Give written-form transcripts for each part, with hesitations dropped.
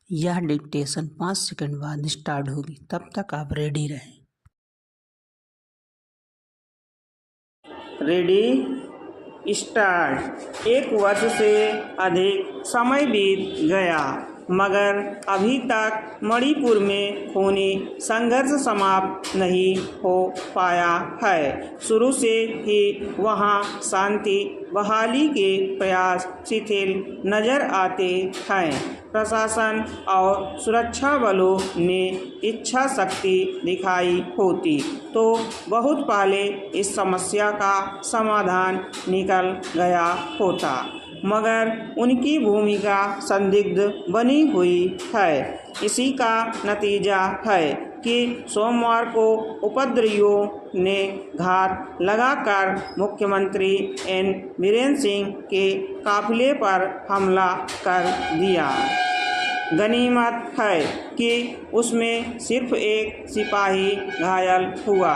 यह dictation 5 second बाद start होगी, तब तक आप रेडी रहें। Ready start. 1 वर्ष से अधिक समय बीत गया, मगर अभी तक मणिपुर में खूनी संघर्ष समाप्त नहीं हो पाया है। शुरू से ही वहां शांति बहाली के प्रयास शिथिल नजर आते हैं। प्रशासन और सुरक्षा बलों ने इच्छा शक्ति दिखाई होती तो बहुत पहले इस समस्या का समाधान निकल गया होता, मगर उनकी भूमिका संदिग्ध बनी हुई है। इसी का नतीजा है कि सोमवार को उपद्रवियों ने घात लगाकर मुख्यमंत्री एन बीरेन सिंह के काफिले पर हमला कर दिया। गनीमत है कि उसमें सिर्फ एक सिपाही घायल हुआ,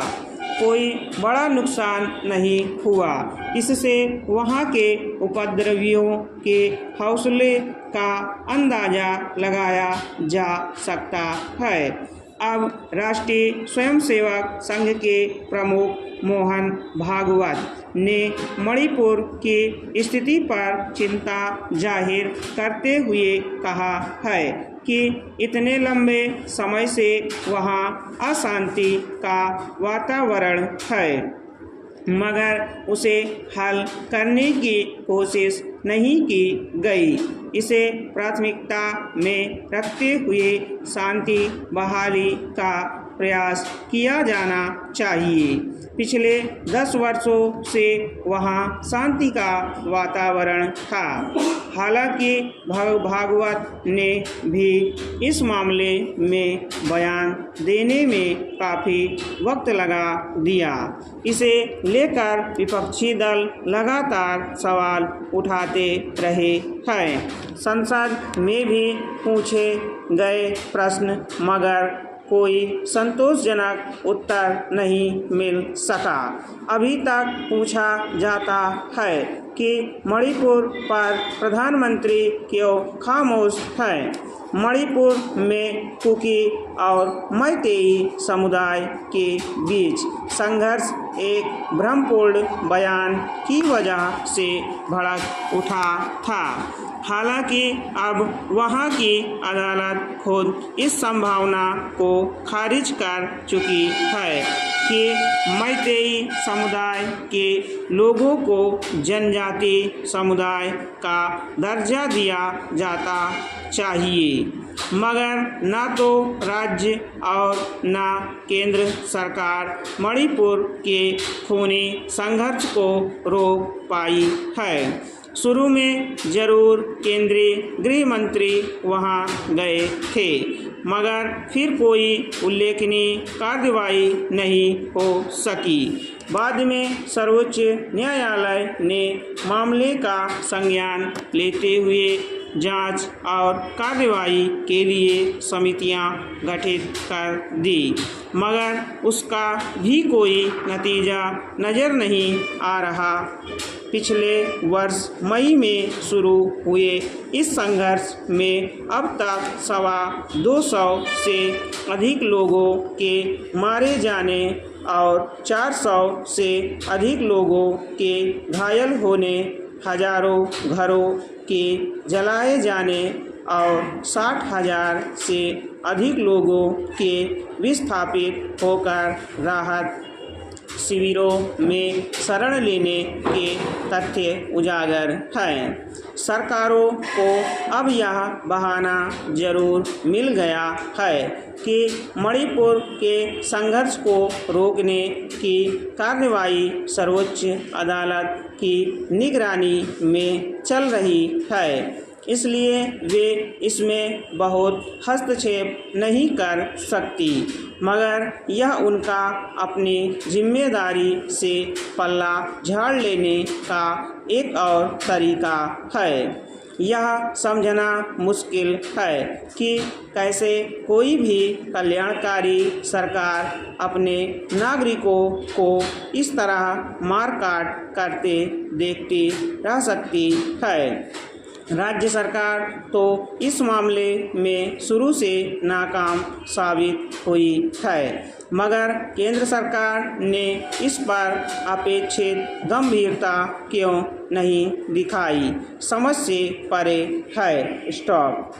कोई बड़ा नुकसान नहीं हुआ। इससे वहां के उपद्रवियों के हौसले का अंदाजा लगाया जा सकता है। अब राष्ट्रीय स्वयंसेवक संघ के प्रमुख मोहन भागवत ने मणिपुर की स्थिति पर चिंता जाहिर करते हुए कहा है कि इतने लंबे समय से वहां अशांति का वातावरण है, मगर उसे हल करने की कोशिश नहीं की गई। इसे प्राथमिकता में रखते हुए शांति बहाली का प्रयास किया जाना चाहिए। पिछले 10 वर्षों से वहां शांति का वातावरण था। हालांकि भागवत ने भी इस मामले में बयान देने में काफ़ी वक्त लगा दिया। इसे लेकर विपक्षी दल लगातार सवाल उठाते रहे हैं। संसद में भी पूछे गए प्रश्न, मगर कोई संतोषजनक उत्तर नहीं मिल सका। अभी तक पूछा जाता है कि मणिपुर पर प्रधानमंत्री क्यों खामोश हैं। मणिपुर में कुकी और मैतेई समुदाय के बीच संघर्ष एक भ्रमपूर्ण बयान की वजह से भड़क उठा था। हालांकि अब वहां की अदालत खुद इस संभावना को खारिज कर चुकी है कि मैतेई समुदाय के लोगों को जनजाति समुदाय का दर्जा दिया जाता चाहिए, मगर न तो राज्य और न केंद्र सरकार मणिपुर के खूनी संघर्ष को रोक पाई है। शुरू में जरूर केंद्रीय गृह मंत्री वहां गए थे, मगर फिर कोई उल्लेखनीय कार्रवाई नहीं हो सकी। बाद में सर्वोच्च न्यायालय ने मामले का संज्ञान लेते हुए जांच और कार्रवाई के लिए समितियां गठित कर दी, मगर उसका भी कोई नतीजा नज़र नहीं आ रहा। पिछले वर्ष मई में शुरू हुए इस संघर्ष में अब तक 250 से अधिक लोगों के मारे जाने और 400 से अधिक लोगों के घायल होने, हजारों घरों के जलाए जाने और 60,000 से अधिक लोगों के विस्थापित होकर राहत शिविरों में शरण लेने के तथ्य उजागर हैं। सरकारों को अब यह बहाना जरूर मिल गया है कि मणिपुर के संघर्ष को रोकने की कार्रवाई सर्वोच्च अदालत की निगरानी में चल रही है, इसलिए वे इसमें बहुत हस्तक्षेप नहीं कर सकती, मगर यह उनका अपनी जिम्मेदारी से पल्ला झाड़ लेने का एक और तरीका है। यह समझना मुश्किल है कि कैसे कोई भी कल्याणकारी सरकार अपने नागरिकों को इस तरह मार काट करते देखती रह सकती है। राज्य सरकार तो इस मामले में शुरू से नाकाम साबित हुई है, मगर केंद्र सरकार ने इस पर अपेक्षित गंभीरता क्यों नहीं दिखाई, समझ से परे है। स्टॉप।